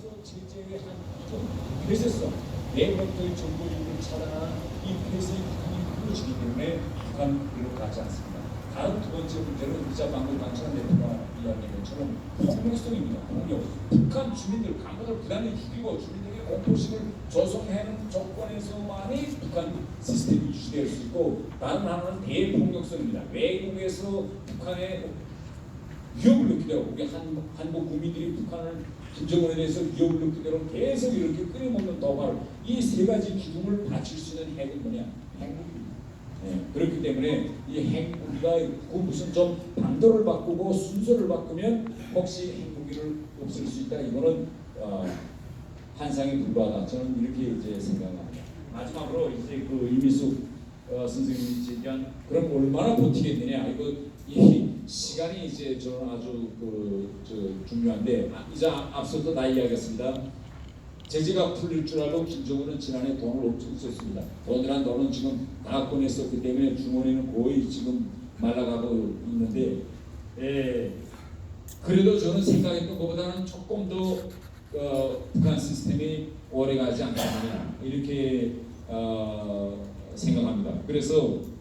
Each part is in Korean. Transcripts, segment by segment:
북한에서 제재의 한 폐쇄성, 내부로부터의 정보 유입을 차단하는 이 폐쇄의 북한이 무너지기 때문에 북한으로 가지 않습니다. 다음 두 번째 문제는 의자 방금 강찬 대표가 이야기한 것처럼 폭력성입니다. 폭력. 북한 주민들, 간부들 부단히 죽이고 주민들에게 공포심을 조성하는 조건에서만이 북한 시스템이 유지될 수 있고, 다른 하나는 대폭력성입니다. 외국에서 북한의 위협을 느끼도록 우리 한국 국민들이 북한을 김정은에 대해서 위협을 느끼도록 계속 이렇게 끊임없는 도발, 이 세 가지 기둥을 받칠 수 있는 핵은 뭐냐? 핵무기입니다. 네, 그렇기 때문에 이 핵무기가 그 무슨 좀 방도를 바꾸고 순서를 바꾸면 혹시 핵무기를 없앨 수 있다. 이거는 환상에 불과하다. 저는 이렇게 이제 생각합니다. 마지막으로 이제 그 이미숙 선생님이 제기한 그럼 얼마나 버티겠느냐. 이 시간이 이제 저는 아주 중요한데, 이제 앞서도 다 이야기했습니다. 제재가 풀릴 줄 알고 김정은은 지난해 돈을 엄청 썼습니다. 돈이란 돈은 지금 다 꺼냈었기 때문에 주머니는 거의 지금 말라가고 있는데, 그래도 저는 생각했던 것보다는 조금 더 북한 시스템이 오래가지 않겠느냐 이렇게 생각합니다. 그래서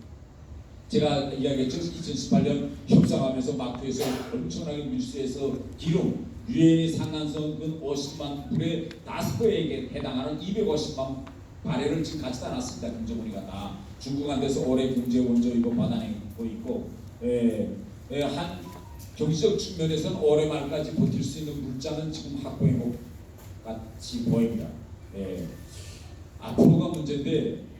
제가 이야기했죠. 2018년 협상하면서 마크에서 엄청나게 밀수해서 기록 유엔이 상한선은 50만 불의 5배에게 해당하는 250만 바렐을 지금 가져다 놨습니다. 김정은이가 다 중국한테서 올해 경제 원조 이거 받아내고 있고, 한 경제적 측면에서는 올해 말까지 버틸 수 있는 물자는 지금 확보해 것 같이 보입니다. 앞으로가 문제인데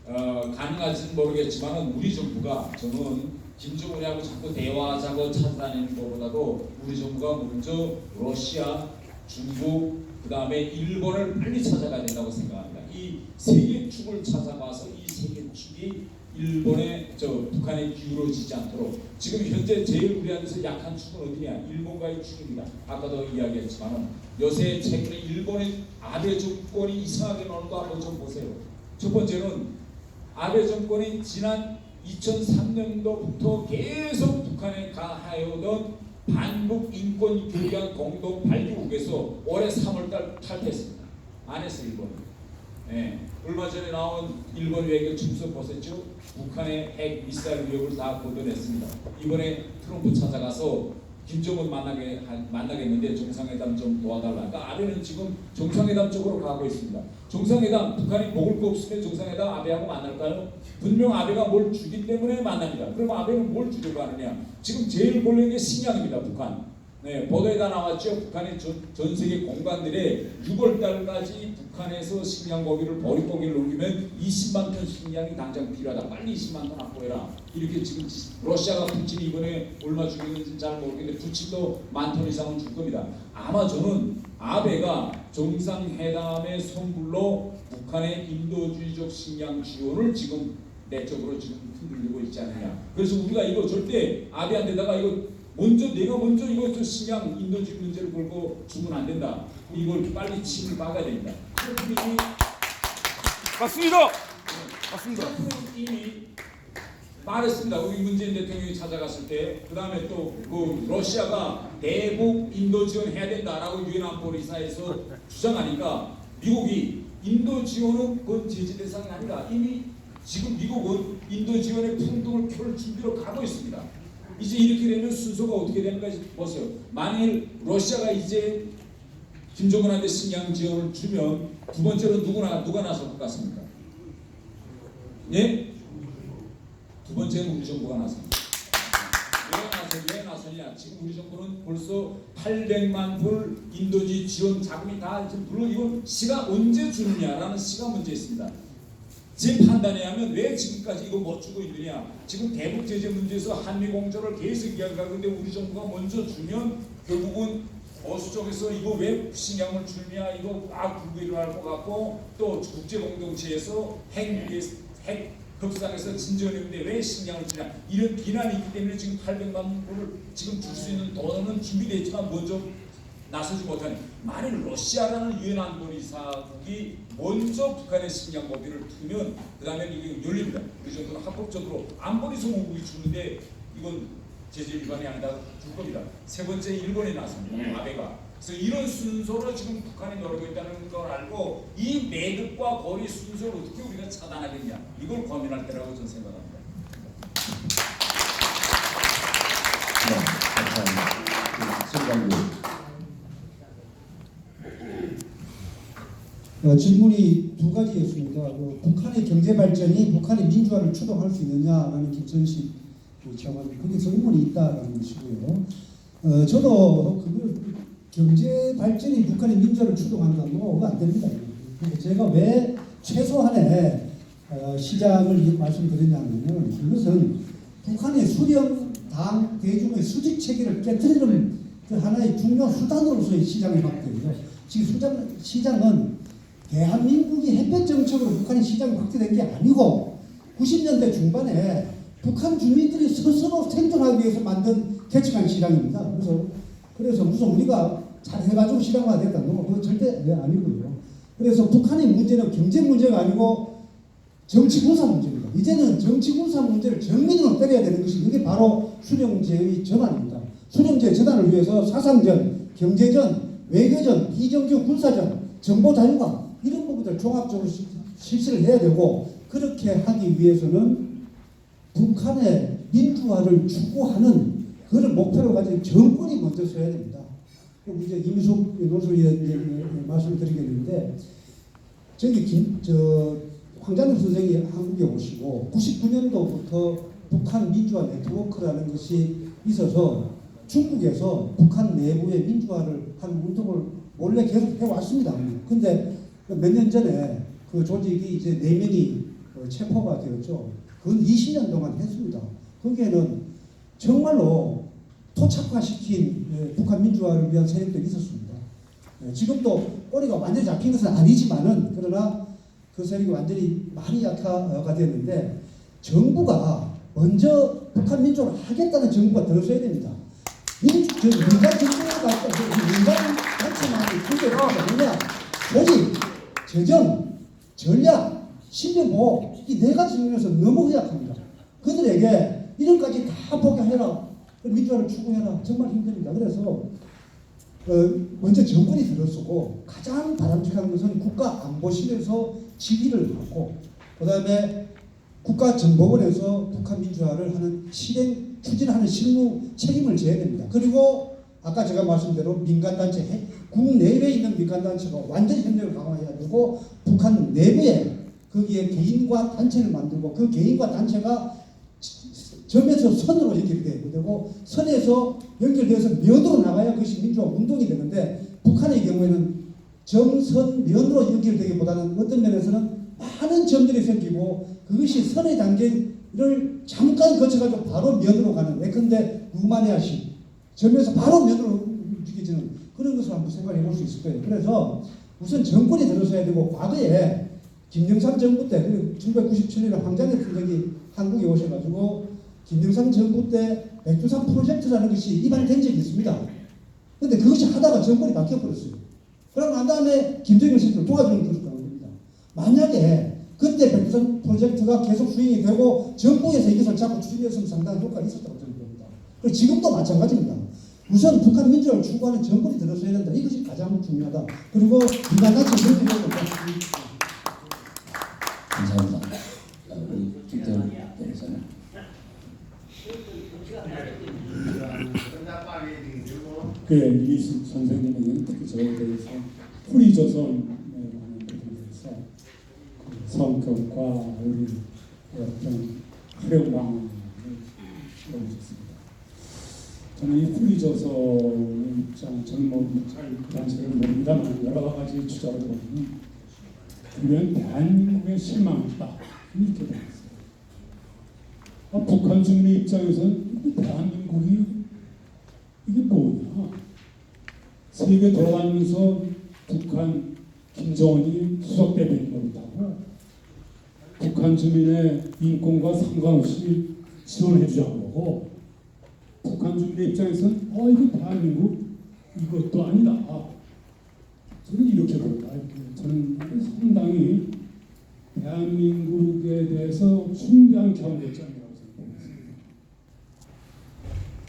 가능할지는 모르겠지만 우리 정부가, 저는 김정은이하고 자꾸 대화하자고 찾아다니는 것보다도 우리 정부가 먼저 러시아, 중국, 그 다음에 일본을 빨리 찾아가야 된다고 생각합니다. 이 세계 축을 찾아가서 이 세계 축이 북한에 기울어지지 않도록, 지금 현재 제일 우리한테서 약한 축은 어디냐? 일본과의 축입니다. 아까도 이야기했지만 요새 최근에 일본의 아베 정권이 이상하게 노는 거 한번 좀 보세요. 첫 번째는 아베 정권이 지난 2003년도부터 계속 북한에 가하여오던 반북 인권 교류한 공동 발기국에서 올해 3월달 탈퇴했습니다. 안 했어요, 일본은. 얼마 전에 나온 일본 외교 충성 보셨죠? 북한의 핵 미사일 위협을 다 걷어냈습니다. 이번에 트럼프 찾아가서 김정은 만나겠는데 정상회담 좀 도와달라. 그러니까 아베는 지금 정상회담 쪽으로 가고 있습니다. 정상회담, 북한이 먹을 거 없으면 정상회담 아베하고 만날까요? 분명 아베가 뭘 주기 때문에 만납니다. 그럼 아베는 뭘 주려고 하느냐? 지금 제일 몰리는 게 식량입니다. 북한. 보도에 다 나왔죠. 북한의 전 세계 공관들에 6월달까지 북한에서 식량 고기를 보릿고기를 넘기면 20만 톤 식량이 당장 필요하다. 빨리 20만 톤 확보해라. 이렇게 지금 러시아가 푸틴이 이번에 얼마 주겠는지 잘 모르겠는데 푸틴도 10,000톤 이상은 줄 겁니다. 아마 저는 아베가 정상회담의 선불로 북한의 인도주의적 식량 지원을 지금 내적으로 지금 흔들리고 있지 않느냐. 그래서 우리가 이거 절대 아베한테다가 이거 내가 먼저 이거 식량 인도주의 문제를 걸고 주면 안 된다. 이걸 빨리 침을 박아야 됩니다. 맞습니다. 맞습니다. 이미 말했습니다. 우리 문재인 대통령이 찾아갔을 때, 그 다음에 또 러시아가 대북 인도 지원해야 된다라고 유엔 안보리사에서 주장하니까 미국이 인도 지원은 그건 제재 대상이 아니라 이미 지금 미국은 인도 지원의 풍등을 켤 준비로 가고 있습니다. 이제 이렇게 되면 순서가 어떻게 되는가 보세요. 만일 러시아가 이제 김정은한테 식량 지원을 주면 두 번째로 누가 나설 것 같습니까? 예? 두 번째는 우리 정부가 나섭니다. 왜 나서냐? 지금 우리 정부는 벌써 800만 불 인도주의 지원 자금이 다 지금, 물론 이건 시가 언제 주느냐라는 시가 문제 있습니다. 제 판단에 하면 왜 지금까지 이거 못 주고 있느냐? 지금 대북 제재 문제에서 한미 공조를 계속 이야기하고 있는데 우리 정부가 먼저 주면 결국은 보수 쪽에서 이거 왜 식량을 주느냐, 이거 불고 일어날 것 같고, 또 국제 공동체에서 핵 협상에서 진전했는데 왜 식량을 주냐, 이런 비난이 있기 때문에 지금 800만 불을 지금 줄 수 있는 돈은 준비되어 있지만 먼저 나서지 못하는, 만일 러시아라는 유엔 안보리사국이 먼저 북한의 식량 고비를 트면 그 다음에 이게 열립니다. 우리 정부는 합법적으로 안보리 소모국이 주는데 이건 제재 위반이 아니다 줄 겁니다. 세 번째 일본에 나섭니다. 아베가 그래서 이런 순서로 지금 북한이 노리고 있다는 걸 알고 이 매듭과 거리 순서를 어떻게 우리가 차단하겠냐 이걸 고민할 때라고 저는 생각합니다. 네, 감사합니다. 질문이 두 가지였습니다. 북한의 경제 발전이 북한의 민주화를 추동할 수 있느냐라는 김선식 차관 거기서 의문이 있다라는 것이고요. 저도 그 경제 발전이 북한의 민주화를 추동한다 그거 안 됩니다. 그래서 제가 왜 최소한의 시장을 말씀드리냐면은 이것은 북한의 수령 당 대중의 수직 체계를 깨뜨리는 그 하나의 중요한 수단으로서의 시장을 확대해요. 지금 시장은 대한민국이 햇볕 정책으로 북한의 시장이 확대된 게 아니고 90년대 중반에 북한 주민들이 스스로 생존하기 위해서 만든 개척한 시장입니다. 그래서 무슨 우리가 잘 해가지고 시장화됐다는 거 그거 절대 아니고요. 그래서 북한의 문제는 경제 문제가 아니고 정치 군사 문제입니다. 이제는 정치 군사 문제를 정면으로 때려야 되는 것이 이게 바로 수령제의 전환입니다. 수령제 전환을 위해서 사상전, 경제전, 외교전, 비정규 군사전, 정보 자유화 이런 부분들 종합적으로 실시를 해야 되고 그렇게 하기 위해서는 북한의 민주화를 추구하는 그런 목표를 가진 정권이 먼저 서야 됩니다. 이제 임숙 노조위원 말씀드리겠는데 황장엽 선생이 한국에 오시고 99년도부터 북한 민주화 네트워크라는 것이 있어서 중국에서 북한 내부의 민주화를 하는 운동을 원래 계속 해왔습니다. 근데 몇 년 전에 그 조직이 이제 4명이 체포가 되었죠. 그건 20년 동안 했습니다. 거기에는 정말로 토착화시킨 북한 민주화를 위한 세력들이 있었습니다. 지금도 꼬리가 완전히 잡힌 것은 아니지만은 그러나 그 세력이 완전히 많이 약화가 됐는데 정부가 먼저 북한 민주화를 하겠다는 정부가 들어서야 됩니다. 민간 정부가 민간 단체만이 그게 뭐냐 조직, 재정, 전략, 신변보호 이 4가지 측면에서 너무 허약합니다. 그들에게 이런까지 다 보게 해라. 민주화를 추구해라. 정말 힘듭니다. 그래서 먼저 정권이 들어서고 가장 바람직한 것은 국가안보실에서 지휘를 하고 그 다음에 국가정보원에서 북한 민주화를 하는 실행, 추진하는 실무 책임을 져야 됩니다. 그리고 아까 제가 말씀대로 민간단체, 국내외에 있는 민간단체가 완전히 협력을 강화해야 되고 북한 내부에 거기에 개인과 단체를 만들고 그 개인과 단체가 점에서 선으로 연결이 되고 선에서 연결돼서 면으로 나가야 그것이 민주화 운동이 되는데 북한의 경우에는 점선 면으로 연결되기보다는 어떤 면에서는 많은 점들이 생기고 그것이 선의 단계를 잠깐 거쳐가지고 바로 면으로 가는 예컨대 루마니아식 점에서 바로 면으로 움직여지는 그런 것을 한번 생각해 볼 수 있을 거예요. 그래서 우선 정권이 들어서야 되고 과거에 김영삼 정부 때 1997년에 황장엽 총장이 한국에 오셔가지고 김영삼 정부 때 백두산 프로젝트라는 것이 입안된 적이 있습니다. 그런데 그것이 하다가 정권이 바뀌어버렸어요. 그러고 난 다음에 김정일 씨를 도와주는 것을 겁니다. 만약에 그때 백두산 프로젝트가 계속 수행이 되고 정부에서 이것을 자꾸 추진했으면 상당한 효과가 있었다고 저는 봅니다. 그리고 지금도 마찬가지입니다. 우선 북한 민주화를 추구하는 정권이 들어서야 된다. 이것이 가장 중요하다. 그리고 민간단체 연결되는 것. 감사합니다. 우리 김태훈 변호사님. 이 선생님은 특히 저에 대해서 풀이조선에 관한 것에 대해서 성격과 우리 어떤 활용방을 보여주셨습니다. 저는 이 풀이조선의 입장, 저는 뭐잘 단체를 모릅니다만 여러 가지 추적을 보면 그러면 대한민국의 실망이다 이렇게 되었어요. 북한 주민의 입장에서는 대한민국이 이게 뭐냐? 세계 돌아가면서 북한 김정은이 수석 대변인 노릇하고 북한 주민의 인권과 상관없이 지원해주자고 하고 북한 주민의 입장에서는 이거 대한민국 이것도 아니다. 저는 이렇게 본다. 저는 상당히 대한민국에 대해서 숭배한 경계점이라고 생각합니다.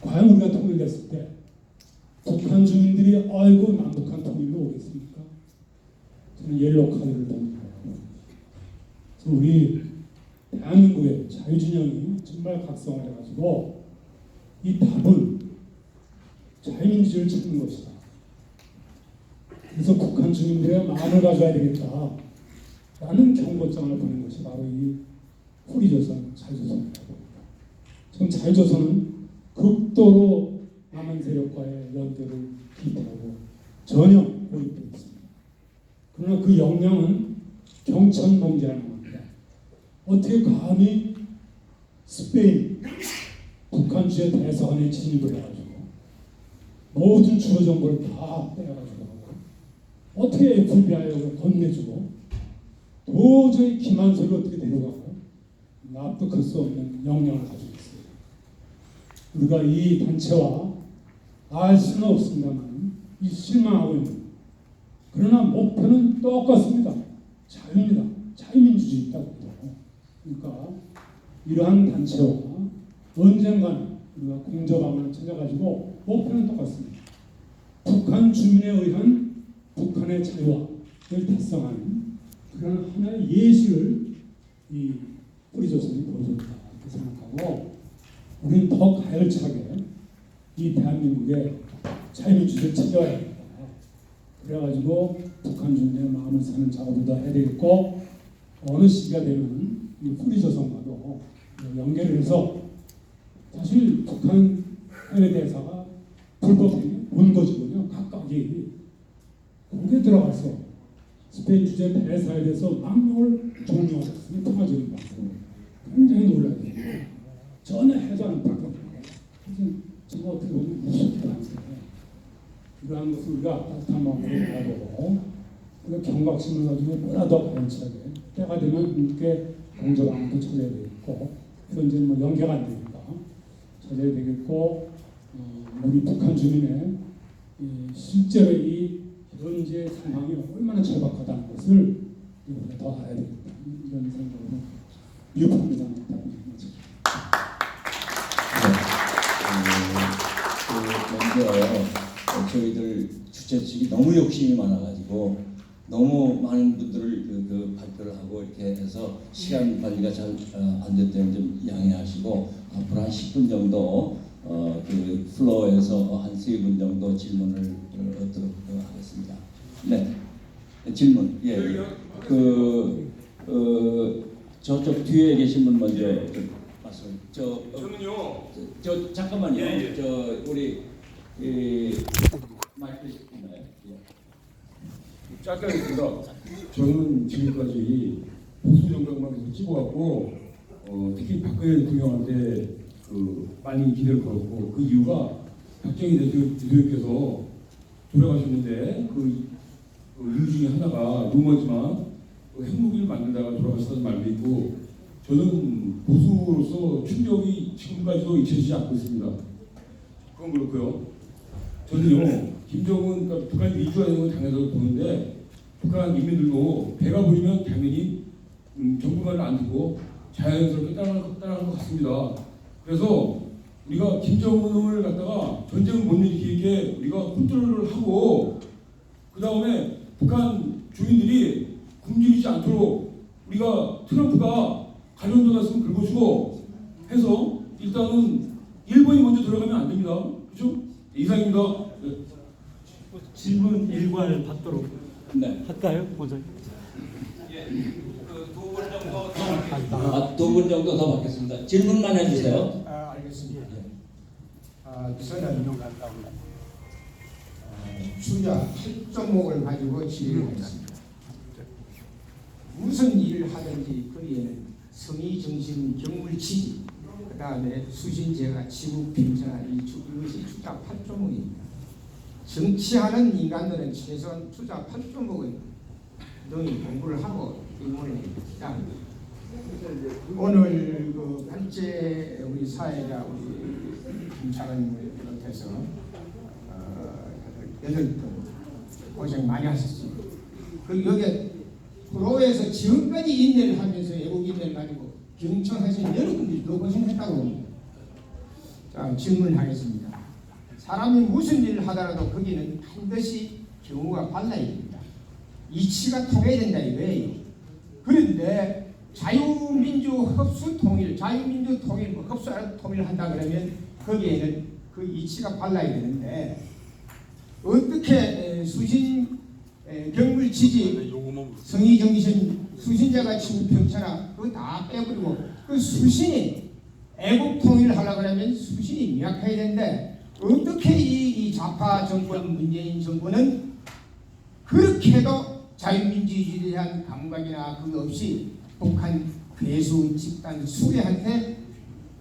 과연 우리가 통일됐을 때 북한 주민들이 아이고 남북한 통일로 오겠습니까? 저는 옐로 카드를 던져요. 그래서 우리 대한민국의 자유진영이 정말 각성을 해가지고 이 답은 자유민주주의를 찾는 것이다. 그래서 북한 주민들의 마음을 가져야 되겠다. 라는 경고장을 보낸 것이 바로 이 후리조선, 자유조선이라고 합니다. 지금 자유조선은 극도로 남한 세력과의 연대를 기대하고 전혀 고립되어 있습니다. 그러나 그 역량은 경천봉제할 만합니다. 어떻게 감히 스페인, 북한주의 대사관에 진입을 해가지고 모든 주요 정보를 다 빼가지고 어떻게 FBI를 건네주고 도저히 김한석을 어떻게 데려가고 납득할 수 없는 역량을 가지고 있어요. 우리가 이 단체와 알 수는 없습니다만 이 실망하고 있는 그러나 목표는 똑같습니다. 자유입니다. 자유민주주의다. 그러니까 이러한 단체와 언젠가는 우리가 공정함을 찾아가지고 목표는 똑같습니다. 북한 주민에 의한 북한의 자유화를 달성하는 그런 하나의 예시를 이 뿌리조선이 보여줬다 이렇게 생각하고 우리는 더 가열차게 이 대한민국의 자유민주주의를 찾아와야 됩니다. 그래가지고 북한 주민의 마음을 사는 작업을 더 해야 되겠고 어느 시기가 되면 이 뿌리조선과도 연계를 해서 사실 북한 해외 대사가 불법행위 온 것이군요. 각각이 거기에 들어가서 스페인 주재 대사에 대해서 망명을 종료하셨으니 평화적인 방송 굉장히 놀라요. 전혀 해도 안 바뀌어요. 정말 어떻게 보면 무섭게 하는데 이러한 것을 우리가 따뜻한 마음으로 바라보고 우리가 경각심을 가지고 뭐라도 가연치하게 때가 되면 이렇게 공정함도 찾아야 되겠고 현재 뭐 연계가 안 되니까 찾아야 되겠고 우리 북한 주민의 실제로 이 현재 상황이 얼마나 절박하다는 것을 우리가 더 알아야 되겠다 이런 생각으로 유포합니다. 먼저 저희들 주최 측이 너무 욕심이 많아가지고 너무 많은 분들을 발표를 하고 이렇게 해서 시간 관리가 잘 안 됐다면 좀 양해하시고 앞으로 한 10분 정도 그 플로어에서 한 3분 정도 질문을 얻도록 하겠습니다. 네, 질문. 예, 저쪽 뒤에 계신 분 먼저 말씀. 저는요. 저 잠깐만요. 예. 저 우리 마이크 있나요? 예. 짧게입니다. 저는 지금까지 보수 정당만 계속 찍어왔고 특히 박근혜 대통령한테 많이 기대를 걸었고 그 이유가 박정희 대통령께서 돌아가셨는데 그 이유 중에 하나가 루머지만 핵무기를 만들다가 돌아가셨다는 말도 있고 저는 보수로서 충격이 지금까지도 잊혀지지 않고 있습니다. 그건 그렇고요. 저는요 김정은 그러니까 북한이 민주화되는 건 당연하다고 보는데 북한 인민들도 배가 부르면 당연히 정부 말을 안 듣고 자연스럽게 따라가는 것 같습니다. 그래서 우리가 김정은을 갖다가 전쟁을 못 일으키게 우리가 컨트롤을 하고 그 다음에 북한 주민들이 굶주리지 않도록 우리가 트럼프가 가련도가 있으면 긁어주고 해서 일단은 일본이 먼저 들어가면 안 됩니다. 그렇죠? 이상입니다. 네. 질문 일괄 받도록 네. 할까요, 원장님? 두 분 정도 더 받겠습니다. 질문만 해주세요. 알겠습니다. 저는 주자 8종목을 가지고 질의했습니다. 무슨 일을 하든지 거기에는 성의, 정신, 경물, 지지, 그 다음에 수신제가, 지구, 평천하 이것이 주자 8종목입니다. 정치하는 인간들은 최소한 주자 8종목은 너희 공부를 하고 응원을 합니다. 오늘 그 단체 우리 사회자 우리 김차관님을 비롯해서 8분 고생 많이 하셨습니다. 그리고 여기 프로에서 지금까지 인내를 하면서 애국 인내를 가지고 경청하신 여러분들이 더 고생했다고 봅니다. 자, 질문하겠습니다. 사람이 무슨 일을 하더라도 거기는 반드시 경우가 발라야 됩니다. 이치가 통해야 된다 이거예요. 그런데 자유민주 흡수 통일, 자유민주 통일, 뭐 흡수 통일을 한다 그러면 거기에는 그 이치가 발라야 되는데 어떻게 수신 경물 지지 성의 정신 수신자가 치고 평천하 그거 다 빼버리고 그 수신이 애국 통일을 하려고 그러면 수신이 미약해야 되는데 어떻게 이 좌파 정권 문재인 정권은 그렇게도 자유민주주의에 대한 감각이나 그거 없이 북한 괴수 집단 수괴한테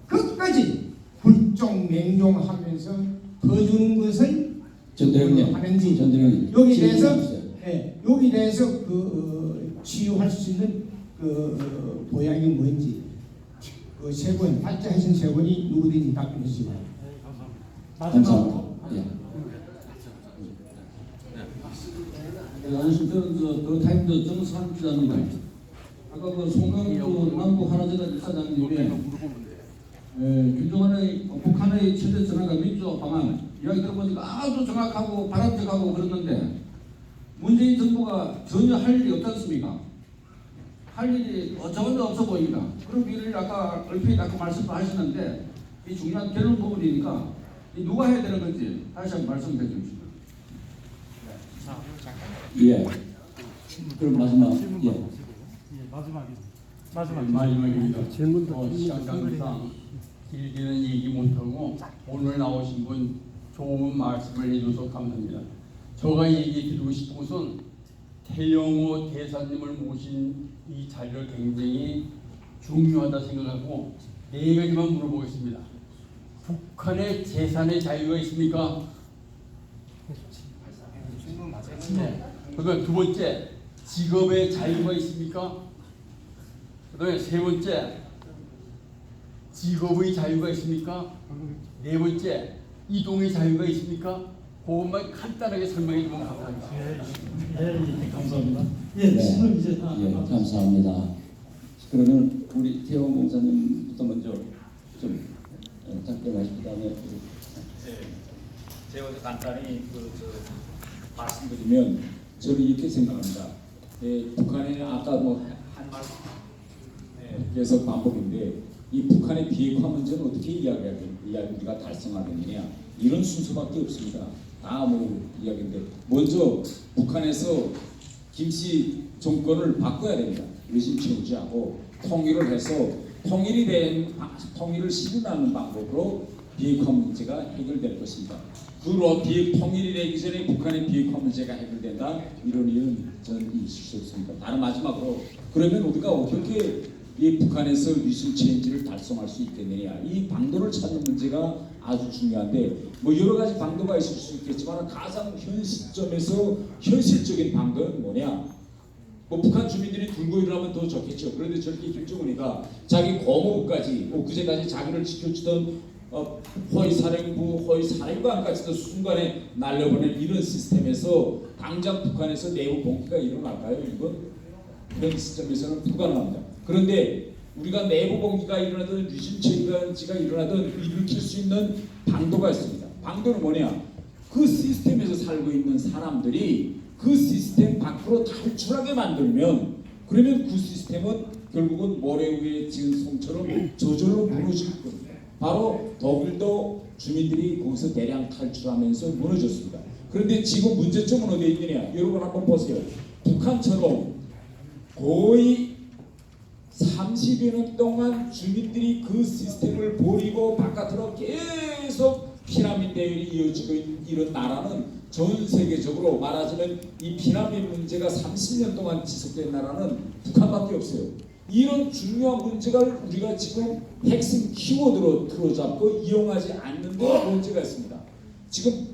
끝까지 불종맹종하면서 퍼주는 것을 전대형님, 하는지 전대형님, 여기 대해서 질문해주세요. 여기 대해서 치유할 수 있는 보약이 뭔지 그 세 분 발제하신 세 분이 누구든지 답변해 주시고. 감사합니다. 예. 안녕하십니까. 더 타임즈 정수환 기자입니다. 아까 그 송강주 남북 하나전화 이사장님이 김정은의 북한의 최대 전화가 민주화 방안 이야기 들어보니까 아주 정확하고 바람직하고 그랬는데 문재인 정부가 전혀 할 일이 없지 않습니까? 할 일이 전혀 없어 보입니다. 그런 일을 아까 얼핏 아까 말씀하시는데 이 중요한 결론 부분이니까 누가 해야 되는 건지 다시 한번 말씀해 주십시오. 예. 그럼 마지막. 예. 마지막입니다. 시간 관계상 길게는 얘기 못하고 오늘 나오신 분 좋은 말씀을 해줘서 감사합니다. 제가 얘기 드리고 싶은 것은 태영호 대사님을 모신 이 자리를 굉장히 중요하다 생각하고 네 가지만 물어보겠습니다. 북한의 재산의 자유가 있습니까? 네. 그다음에 두 번째, 직업의 자유가 있습니까? 그다음에 세 번째, 직업의 자유가 있습니까? 네 번째, 이동의 자유가 있습니까? 그것만 간단하게 설명해 주면 감사합니다. 감사합니다. 네. 이제 다 예, 감사합니다. 그러면 우리 태호 목사님부터 먼저 좀 답변하시고 그다음에 제가 간단히 말씀드리면 저는 이렇게 생각합니다. 북한에 아까 한 말씀 계속 반복인데 이 북한의 비핵화 문제는 어떻게 우리가 달성하겠느냐 이런 순서밖에 없습니다. 다 이야기인데 먼저 북한에서 김씨 정권을 바꿔야 됩니다. 의심 채우지하고 통일을 해서 통일을 실현하는 방법으로 비핵화 문제가 해결될 것입니다. 통일이 되기 전에 북한의 비핵화 문제가 해결된다 이런 이유는 저는 있을 수 없습니다. 다른 마지막으로 그러면 우리가 어떻게 이 북한에서 리슨 체인지를 달성할 수 있겠느냐 이 방도를 찾는 문제가 아주 중요한데 여러 가지 방도가 있을 수 있겠지만 가장 현 시점에서 현실적인 방도는 뭐냐 북한 주민들이 들고 일하면 더 좋겠죠. 그런데 저렇게 김정은이가 자기 고모부까지 그제까지 자기를 지켜주던 허위사령부, 허위사령관까지도 순간에 날려보낸 이런 시스템에서 당장 북한에서 내부 봉기가 일어날까요? 이건 이런 시점에서는 불가능합니다. 그런데 우리가 내부 봉기가 일어나든 리즘 체인지가 일어나든 일으킬 수 있는 방도가 있습니다. 방도는 뭐냐? 그 시스템에서 살고 있는 사람들이 그 시스템 밖으로 탈출하게 만들면 그러면 그 시스템은 결국은 모래 위에 지은 송처럼 저절로 무너질 겁니다. 바로 독일도 주민들이 거기서 대량 탈출하면서 무너졌습니다. 그런데 지금 문제점은 어디에 있느냐? 여러분 한번 보세요. 북한처럼 거의 30여 년 동안 주민들이 그 시스템을 버리고 바깥으로 계속 피난민 대열이 이어지고 있는 이런 나라는 전 세계적으로 말하자면 이 피난민 문제가 30년 동안 지속된 나라는 북한밖에 없어요. 이런 중요한 문제를 우리가 지금 핵심 키워드로 틀어잡고 이용하지 않는 데 문제가 있습니다. 지금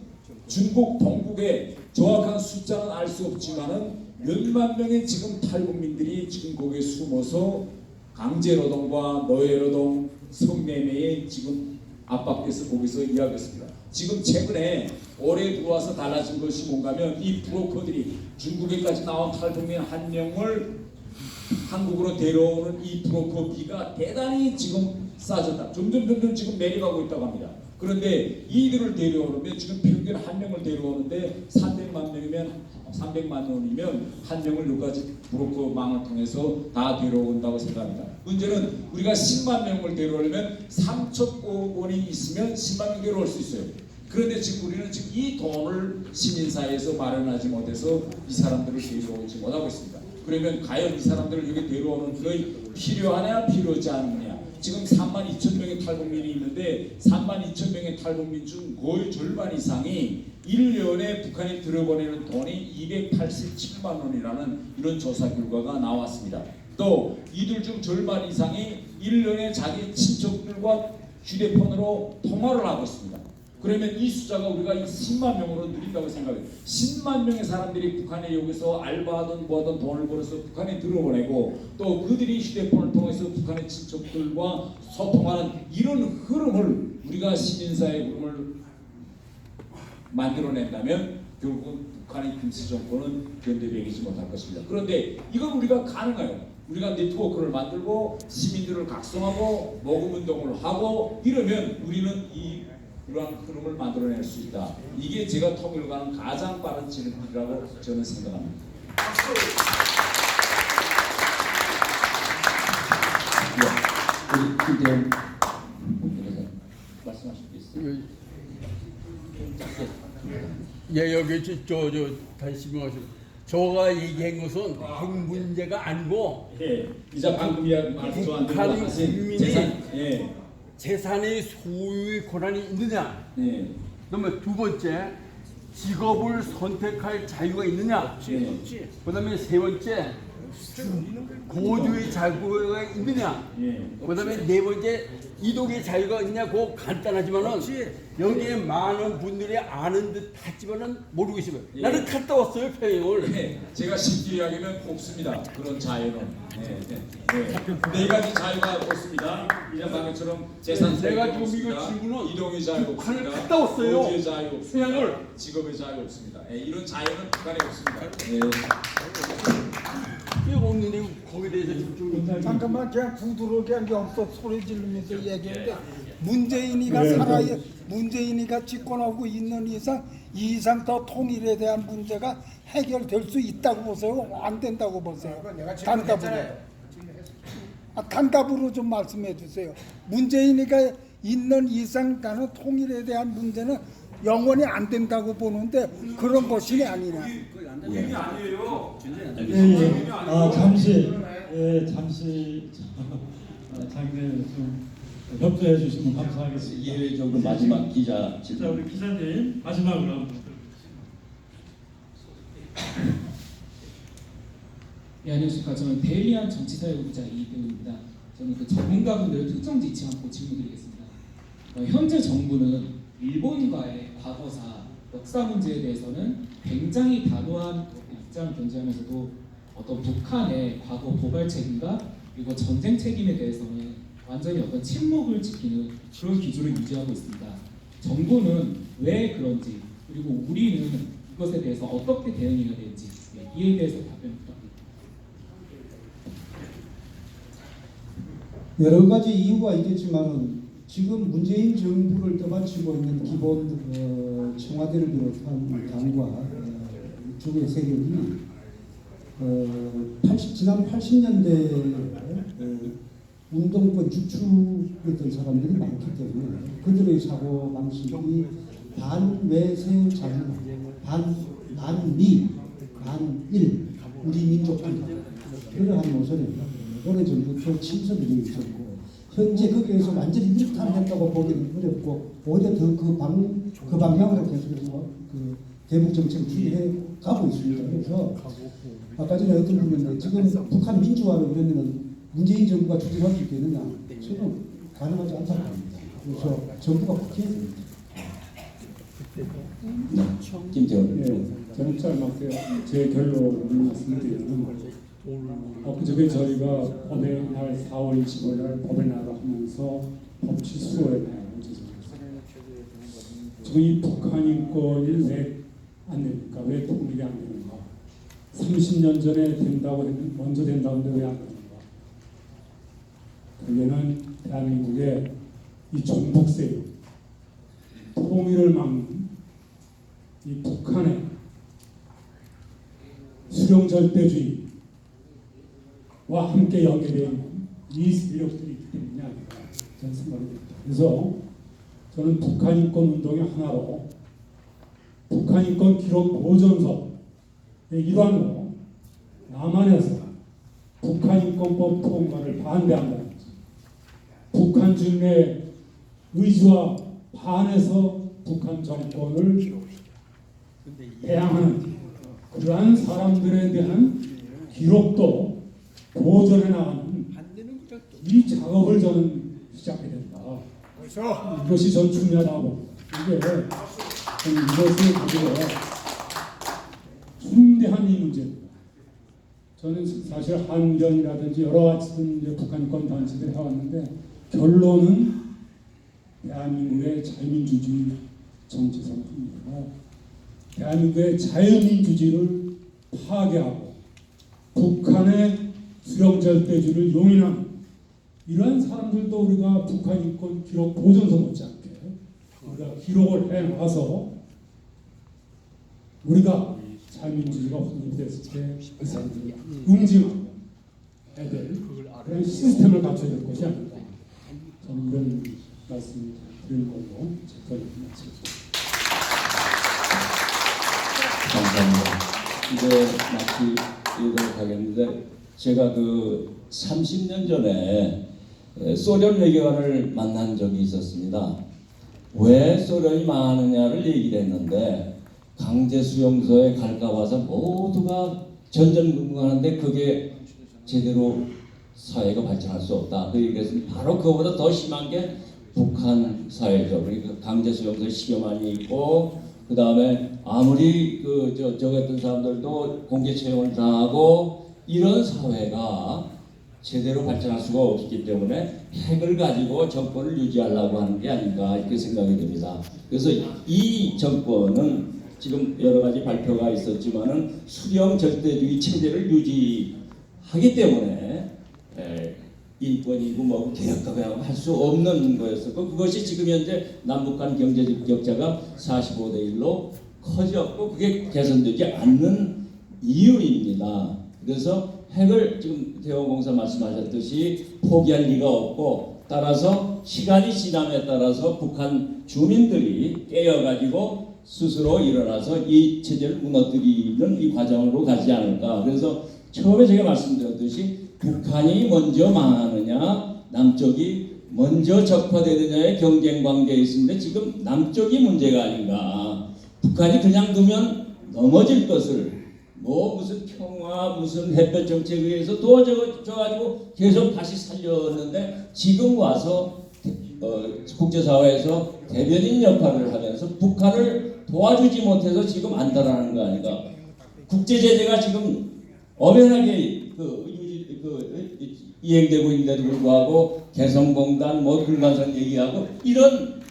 중국 동북에 정확한 숫자는 알 수 없지만은 몇만 명의 지금 탈북민들이 지금 거기에 숨어서 강제노동과 노예노동, 성매매에 지금 압박돼서 거기서 이야기했습니다. 지금 최근에 올해 들어와서 달라진 것이 뭔가면 이 브로커들이 중국에까지 나온 탈북민 한 명을 한국으로 데려오는 이 브로커비가 대단히 지금 싸졌다. 점점 지금 내려가고 있다고 합니다. 그런데 이들을 데려오는데 지금 평균 한 명을 데려오는데 300만 명이면 300만 원이면 한 명을 여기까지 브로커망을 통해서 다 데려온다고 생각합니다. 문제는 우리가 10만 명을 데려오려면 3천 원이 있으면 10만 명 데려올 수 있어요. 그런데 지금 우리는 지금 이 돈을 시민사회에서 마련하지 못해서 이 사람들을 데려오지 못하고 있습니다. 그러면 과연 이 사람들을 여기 데려오는 것이 필요하냐 필요하지 않느냐. 지금 3만 2천 명의 탈북민이 있는데 3만 2천 명의 탈북민 중 거의 절반 이상이 1년에 북한에 들어보내는 돈이 287만 원이라는 이런 조사 결과가 나왔습니다. 또 이들 중 절반 이상이 1년에 자기 친척들과 휴대폰으로 통화를 하고 있습니다. 그러면 이 숫자가 우리가 10만 명으로 늘린다고 생각해요. 10만 명의 사람들이 북한에 여기서 알바하든 뭐하든 돈을 벌어서 북한에 들어보내고 또 그들이 휴대폰을 통해서 북한의 친척들과 소통하는 이런 흐름을 우리가 시민사회 흐름을 만들어낸다면 결국은 북한의 김씨 정권은 견뎌내지 못할 것입니다. 그런데 이건 우리가 가능해요. 우리가 네트워크를 만들고 시민들을 각성하고 모금운동을 하고 이러면 우리는 이러한 흐름을 만들어낼 수 있다. 이게 제가 통일과는 가장 빠른 진행이라고 저는 생각합니다. 김대현 말씀하실 게 있어요? 예, 여기 저 다시 말씀. 저가 얘기한 것은 핵 문제가 아니고 이자 방금 말씀 북한 국민이 재산, 재산의 소유의 권한이 있느냐. 예. 그다음에 두 번째 직업을 선택할 자유가 있느냐. 그다음에 세 번째 거주의 자유가 있느냐. 그다음에 네 번째 이동의 자유가 있냐고 간단하지만은 여기에 많은 분들이 아는 듯 하지만은 모르고 있어요. 나는 갔다 왔어요 평양을. 제가 쉽게 이야기하면 없습니다. 그런 자유는. 네 가지 자유가 없습니다. 이런 방금처럼 재산 내가 자유가 지금 이거 없습니다. 친구는 이동의 자유 북한을 없습니다. 갔다 왔어요. 거주의 자유 없습니다. 평양을. 직업의 자유 없습니다. 이런 자유는 북한에 없습니다. 이거 없는데 거기에 대해서 집중. 잠깐만 그냥 구두로 그냥 영법 소리 지르면서 얘기했는데 문재인이가 살아야 문재인이가 집권하고 있는 이상 더 통일에 대한 문제가 해결될 수 있다고 보세요? 안 된다고 보세요? 단답으로. 단답으로 좀 말씀해 주세요. 문재인이가 있는 이상 나는 통일에 대한 문제는 영원히 안 된다고 보는데 그런 것이 아니냐. 잠시 장례 좀 협조해 주시면 감사하겠습니다. 예외적으로 마지막 기자 자, 질문. 우리 기자님 마지막으로 한번. 네, 안녕하십니까. 저는 데일리한 정치사회 기자 이대우입니다. 저는 그 전문가분들 특정 지칭 않고 질문드리겠습니다. 현재 정부는 일본과의 과거사, 역사 문제에 대해서는 굉장히 단호한 입장을 견지하면서도 어떤 북한의 과거 도발 책임과 그리고 전쟁 책임에 대해서는 완전히 어떤 침묵을 지키는 그런 기조를 유지하고 있습니다. 정부는 왜 그런지 그리고 우리는 이것에 대해서 어떻게 대응해야 되는지 이에 대해서 답변 부탁드립니다. 여러 가지 이유가 있겠지만은 지금 문재인 정부를 떠받치고 있는 기본 청와대를 비롯한 당과 이쪽의 세력이 지난 80년대 운동권 주축이었던 사람들이 많기 때문에 그들의 사고 방식이 반외세 자유, 반미, 반일, 우리 민족주의 그러한 노선입니다. 오래전부터 침선이 있었고 현재 거기에서 완전히 일탈했다고 보기는 어렵고 오히려 더 그 방향으로 계속해서 그 대북 정책을 추진해 가고 있습니다. 그래서 아까 전에 어떤 분인데 지금 북한 민주화를 그러면은 문재인 정부가 추진할 수 있겠느냐? 저는 가능하지 않다고 봅니다. 그래서 정부가 그렇게 해야 됩니다. 김대현. 저는 짧게 제 결론을 말씀드리면 그저께 저희가 법의 날 4월 25일 날 법의 날을 하면서 법 취소에 대한 제정했어요. 지금 이 북한 인권이 왜 안 됩니까? 왜 통일이 안 되는가? 30년 전에 된다고 했는데 먼저 된다고 했는데 왜 안 되는가? 그게는 대한민국의 이 종북 세력 통일을 막는 이 북한의 수령 절대주의와 함께 연계되어 있는 이 세력들이 있기 때문이 아닐까 저는 생각이 듭니다. 그래서 저는 북한 인권 운동의 하나로 북한 인권 기록 보존서의 일환으로 남한에서 북한 인권법 통과를 반대한다는 거죠. 북한 주민의 의지와 반해서 북한 정권을 대항하는 그러한 사람들에 대한 기록도 보존해 나가는 이 작업을 저는 시작하게 된다. 이것이 전 중요하다고 봅니다. 이것을 가지고 중대한 이 문제입니다. 저는 사실 한전이라든지 여러 가지 이제 북한권 단체들이 해왔는데 결론은 대한민국의 자유민주주의 정치성입니다. 대한민국의 자유민주주의를 파괴하고 북한의 수령절대주의를 용인하는 이러한 사람들도 우리가 북한 인권 기록 보존서 못지않게 우리가 기록을 해놔서 우리가 자유민주주의가 확립됐을 때 그 사람들을 응징하고 애들 그런 시스템을 갖춰야 될 것이 아닌가. 저는 이런 말씀을 드리는 걸로 제 거를 마치겠습니다. 감사합니다. 이제 마치도록 하겠는데 제가 그 30년 전에 소련 외교관을 만난 적이 있었습니다. 왜 소련이 망하느냐를 얘기를 했는데 강제 수용소에 갈까 봐서 모두가 전전긍긍하는데 그게 제대로 사회가 발전할 수 없다. 그 얘기를 했습니다. 바로 그거보다 더 심한 게 북한 사회죠. 그러니까 강제 수용소에 10여 만이 있고 그 다음에 아무리 저 같은 사람들도 공개 채용을 당하고 이런 사회가 제대로 발전할 수가 없기 때문에 핵을 가지고 정권을 유지하려고 하는 게 아닌가 이렇게 생각이 됩니다. 그래서 이 정권은 지금 여러 가지 발표가 있었지만은 수령 절대주의 체제를 유지하기 때문에 인권이고 뭐 개혁가고 할 수 없는 거였었고 그것이 지금 현재 남북 간 경제적 격차가 45대 1로 커졌고 그게 개선되지 않는 이유입니다. 그래서 핵을 지금 대원공사 말씀하셨듯이 포기할 리가 없고 따라서 시간이 지남에 따라서 북한 주민들이 깨어가지고 스스로 일어나서 이 체제를 무너뜨리는 이 과정으로 가지 않을까. 그래서 처음에 제가 말씀드렸듯이 북한이 먼저 망하느냐 남쪽이 먼저 적화되느냐의 경쟁 관계에 있는데 지금 남쪽이 문제가 아닌가. 북한이 그냥 두면 넘어질 것을 뭐 무슨 평화 무슨 햇볕 정책에 의해서 도와줘가지고 계속 다시 살렸는데 지금 와서 국제사회에서 대변인 역할을 하면서 북한을 도와주지 못해서 지금 안달하는 거 아닌가. 국제제재가 지금 엄연하게 이행되고 있는데도 불구하고 개성공단 뭐 불만선 얘기하고 이런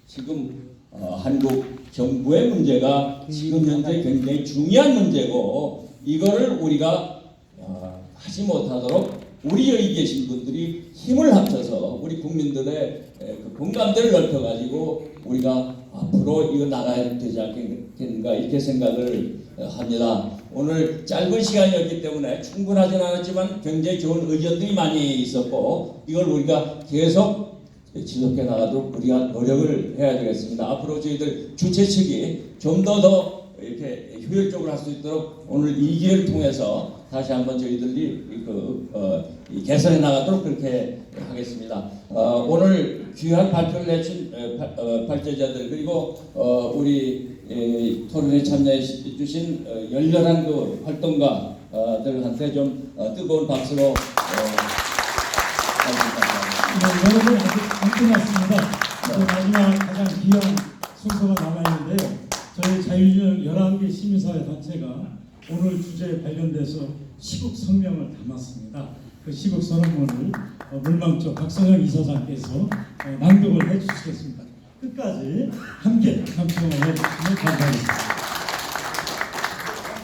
지금 한국 정부의 문제가 지금 현재 굉장히 중요한 문제고 이거를 우리가 하지 못하도록 우리 여기 계신 분들이 힘을 합쳐서 우리 국민들의 공감대를 넓혀가지고 우리가 앞으로 이거 나가야 되지 않겠는가 이렇게 생각을 합니다. 오늘 짧은 시간이었기 때문에 충분하진 않았지만 굉장히 좋은 의견들이 많이 있었고 이걸 우리가 계속 지속해 나가도록 우리가 노력을 해야 되겠습니다. 앞으로 저희들 주최 측이 좀 더 이렇게 효율적으로 할 수 있도록 오늘 이 기회를 통해서 다시 한번 저희들이 개선해 나가도록 그렇게 하겠습니다. 오늘 귀한 발표를 해준 발제자들 그리고 우리 토론에 참여해 주신 열렬한 그 활동가들한테 좀 뜨거운 박수로 여러분 아직 안 끝났습니다. 마지막 가장 귀한 순서가 남아있는데요. 저희 자유주의 11개 시민사회 단체가 오늘 주제에 관련돼서 시국 성명을 담았습니다. 그 시국 선언문을 물망초 박성현 이사장께서 낭독을 해주시겠습니다. 끝까지 함께 감청을 해주시면 감사하겠습니다.